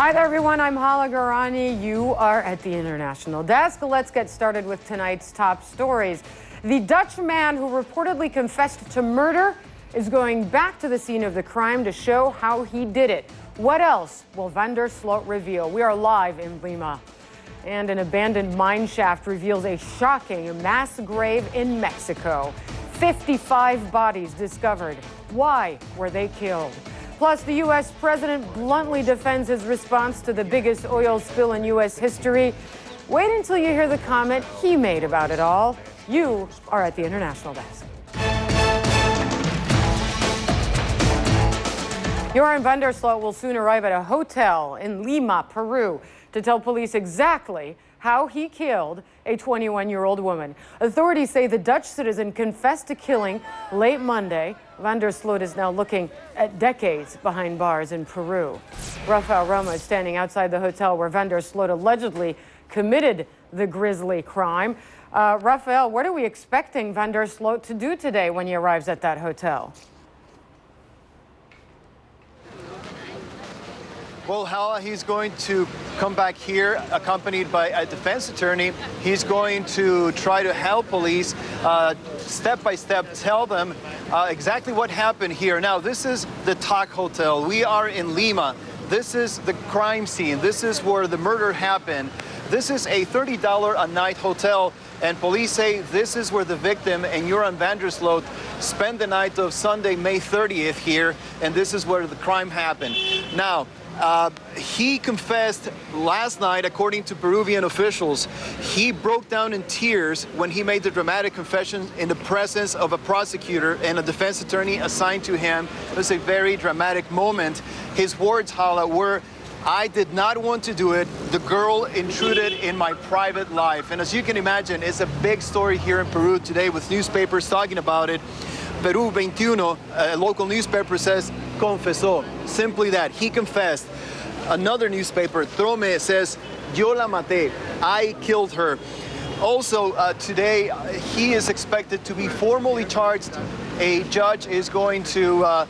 Hi there, everyone. I'm Hala Gorani. You are at the International Desk. Let's get started with tonight's top stories. The Dutch man who reportedly confessed to murder is going back to the scene of the crime to show how he did it. What else will Van der Sloot reveal? We are live in Lima. And an abandoned mine shaft reveals a shocking mass grave in Mexico. 55 bodies discovered. Why were they killed? Plus, the U.S. president bluntly defends his response to the biggest oil spill in U.S. history. Wait until you hear the comment he made about it all. You are at the International Desk. Joran Van der Sloot will soon arrive at a hotel in Lima, Peru, to tell police exactly how he killed a 21-year-old woman. Authorities say the Dutch citizen confessed to killing late Monday. Van der Sloot is now looking at decades behind bars in Peru. Rafael Romo is standing outside the hotel where Van der Sloot allegedly committed the grisly crime. Rafael, what are we expecting Van der Sloot to do today when he arrives at that hotel? Well, Hala, he's going to come back here accompanied by a defense attorney. He's going to try to help police step by step, tell them exactly what happened here. Now, this is the TAC Hotel. We are in Lima. This is the crime scene. This is where the murder happened. This is a $30 a night hotel, and police say this is where the victim and Joran Van der Sloot spent the night of Sunday, May 30th here, and this is where the crime happened. Now, he confessed last night, according to Peruvian officials. He broke down in tears when he made the dramatic confession in the presence of a prosecutor and a defense attorney assigned to him. It was a very dramatic moment. His words, Hala, were, "I did not want to do it. The girl intruded in my private life." And as you can imagine, it's a big story here in Peru today with newspapers talking about it. Peru 21, a local newspaper, says, confesó. Simply that, he confessed. Another newspaper, Trome, says, yo la maté, I killed her. Also, today, he is expected to be formally charged. A judge is going to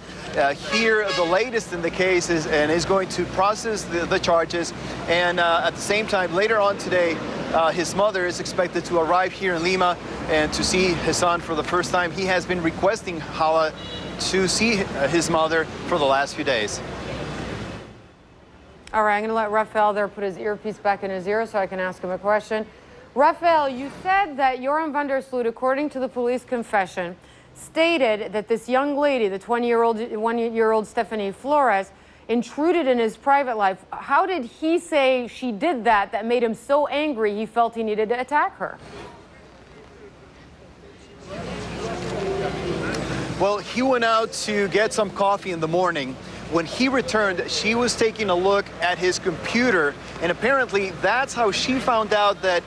hear the latest in the case and is going to process the charges. And at the same time, later on today, his mother is expected to arrive here in Lima and to see his son for the first time. He has been requesting Hala to see his mother for the last few days. All right, I'm going to let Rafael there put his earpiece back in his ear so I can ask him a question. Rafael, you said that Joran Van der Sloot, according to the police confession, stated that this young lady, the 1-year-old Stephany Flores, intruded in his private life. How did he say she did that made him so angry he felt he needed to attack her? Well, he went out to get some coffee in the morning. When he returned, she was taking a look at his computer, and apparently that's how she found out that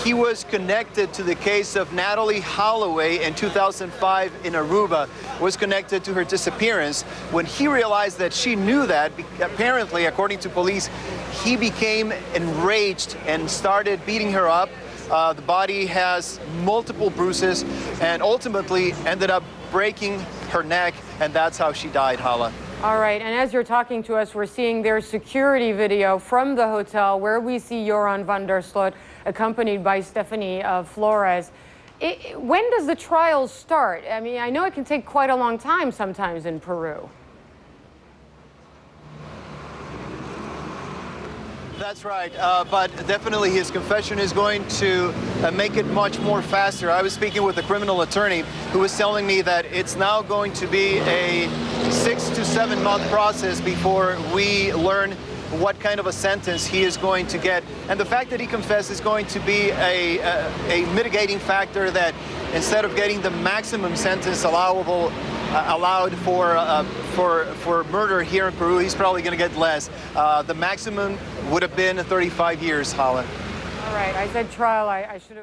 he was connected to the case of Natalee Holloway in 2005 in Aruba, was connected to her disappearance. When he realized that she knew that, apparently, according to police, he became enraged and started beating her up. The body has multiple bruises and ultimately ended up breaking her neck, and that's how she died, Hala. All right, and as you're talking to us, we're seeing their security video from the hotel where we see Joran Van der Sloot accompanied by Stephany Flores. When does the trial start? I mean, I know it can take quite a long time sometimes in Peru. That's right, but definitely his confession is going to make it much more faster. I was speaking with a criminal attorney who was telling me that it's now going to be a 6 to 7 month process before we learn what kind of a sentence he is going to get. And the fact that he confessed is going to be a mitigating factor that instead of getting the maximum sentence allowed for murder here in Peru, he's probably going to get less. The maximum would have been 35 years, Hala. All right, I said trial. I should have.